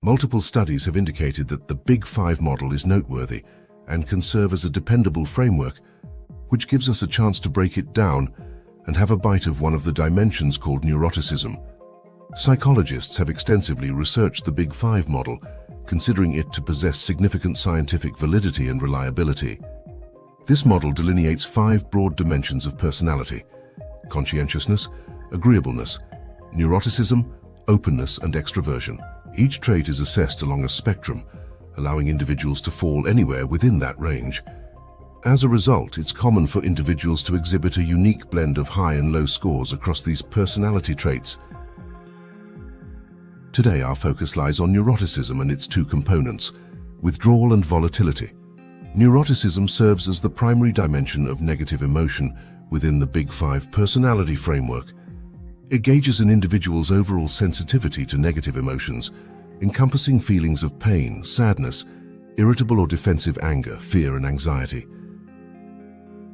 Multiple studies have indicated that the Big Five model is noteworthy and can serve as a dependable framework, which gives us a chance to break it down and have a bite of one of the dimensions called neuroticism. Psychologists have extensively researched the Big Five model, considering it to possess significant scientific validity and reliability. This model delineates 5 broad dimensions of personality: conscientiousness, agreeableness, neuroticism, openness, and extroversion. Each trait is assessed along a spectrum, allowing individuals to fall anywhere within that range. As a result, it's common for individuals to exhibit a unique blend of high and low scores across these personality traits. Today, our focus lies on neuroticism and its 2 components, withdrawal and volatility. Neuroticism serves as the primary dimension of negative emotion within the Big Five personality framework. It gauges an individual's overall sensitivity to negative emotions, encompassing feelings of pain, sadness, irritable or defensive anger, fear, and anxiety.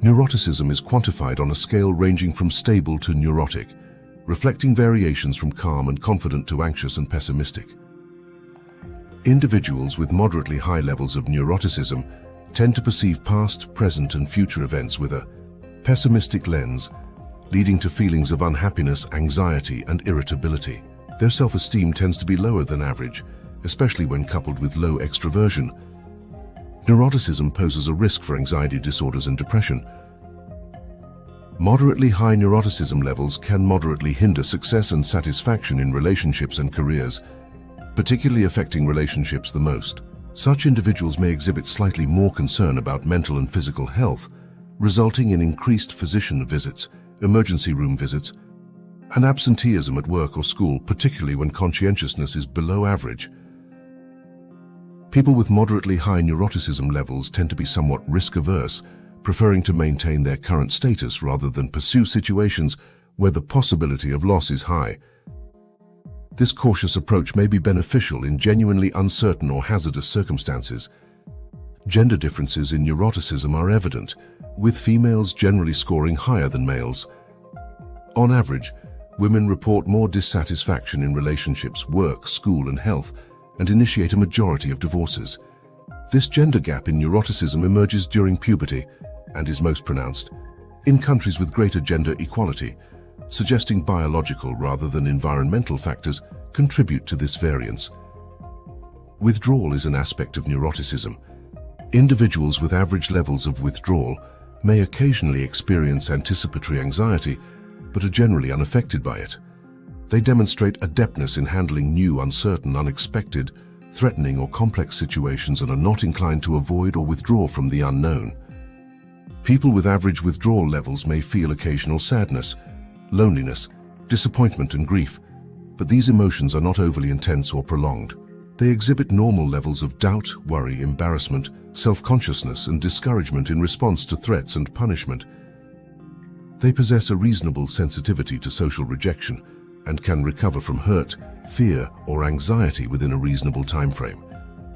Neuroticism is quantified on a scale ranging from stable to neurotic, reflecting variations from calm and confident to anxious and pessimistic. Individuals with moderately high levels of neuroticism tend to perceive past, present, and future events with a pessimistic lens, leading to feelings of unhappiness, anxiety, and irritability. Their self-esteem tends to be lower than average, especially when coupled with low extroversion. Neuroticism poses a risk for anxiety disorders and depression. Moderately high neuroticism levels can moderately hinder success and satisfaction in relationships and careers, particularly affecting relationships the most. Such individuals may exhibit slightly more concern about mental and physical health, resulting in increased physician visits, emergency room visits, and absenteeism at work or school, particularly when conscientiousness is below average. People with moderately high neuroticism levels tend to be somewhat risk-averse, preferring to maintain their current status rather than pursue situations where the possibility of loss is high. This cautious approach may be beneficial in genuinely uncertain or hazardous circumstances. Gender differences in neuroticism are evident, with females generally scoring higher than males. On average, women report more dissatisfaction in relationships, work, school, and health, and initiate a majority of divorces. This gender gap in neuroticism emerges during puberty and is most pronounced in countries with greater gender equality, suggesting biological rather than environmental factors contribute to this variance. Withdrawal is an aspect of neuroticism. Individuals with average levels of withdrawal may occasionally experience anticipatory anxiety, but are generally unaffected by it. They demonstrate adeptness in handling new, uncertain, unexpected, threatening, or complex situations and are not inclined to avoid or withdraw from the unknown. People with average withdrawal levels may feel occasional sadness, loneliness, disappointment, and grief, but these emotions are not overly intense or prolonged. They exhibit normal levels of doubt, worry, embarrassment, self-consciousness, and discouragement in response to threats and punishment. They possess a reasonable sensitivity to social rejection and can recover from hurt, fear, or anxiety within a reasonable time frame.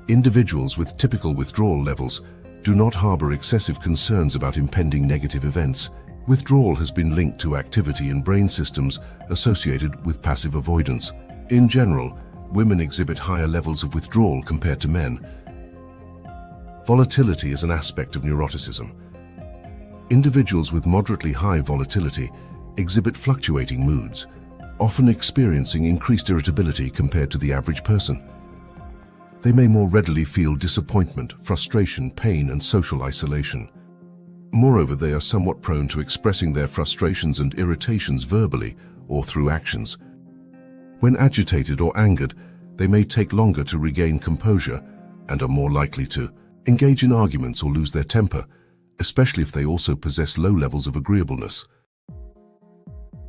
Individuals with typical withdrawal levels do not harbor excessive concerns about impending negative events. Withdrawal has been linked to activity in brain systems associated with passive avoidance. In general, women exhibit higher levels of withdrawal compared to men. Volatility is an aspect of neuroticism. Individuals with moderately high volatility exhibit fluctuating moods, often experiencing increased irritability compared to the average person. They may more readily feel disappointment, frustration, pain, and social isolation. Moreover, they are somewhat prone to expressing their frustrations and irritations verbally or through actions. When agitated or angered, they may take longer to regain composure and are more likely to engage in arguments or lose their temper, especially if they also possess low levels of agreeableness.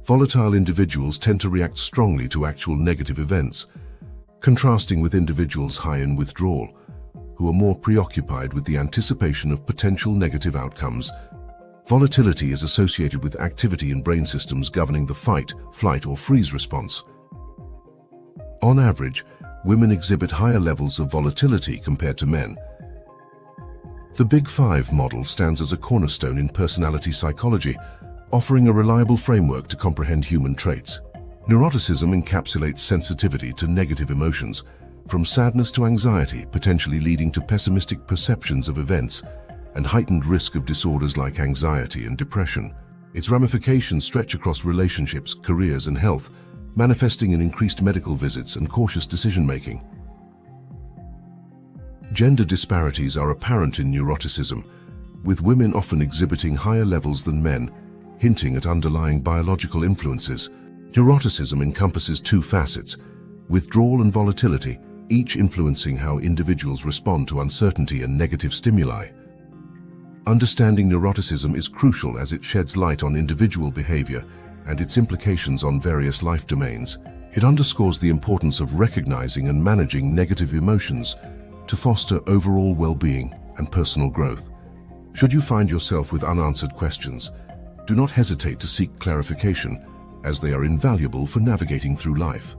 Volatile individuals tend to react strongly to actual negative events, contrasting with individuals high in withdrawal, who are more preoccupied with the anticipation of potential negative outcomes. Volatility is associated with activity in brain systems governing the fight, flight, or freeze response. On average, women exhibit higher levels of volatility compared to men. The Big Five model stands as a cornerstone in personality psychology, offering a reliable framework to comprehend human traits. Neuroticism encapsulates sensitivity to negative emotions, from sadness to anxiety, potentially leading to pessimistic perceptions of events and heightened risk of disorders like anxiety and depression. Its ramifications stretch across relationships, careers, and health, manifesting in increased medical visits and cautious decision-making. Gender disparities are apparent in neuroticism, with women often exhibiting higher levels than men, hinting at underlying biological influences. Neuroticism encompasses two facets, withdrawal and volatility, each influencing how individuals respond to uncertainty and negative stimuli. Understanding neuroticism is crucial as it sheds light on individual behavior and its implications on various life domains. It underscores the importance of recognizing and managing negative emotions to foster overall well-being and personal growth. Should you find yourself with unanswered questions, do not hesitate to seek clarification, as they are invaluable for navigating through life.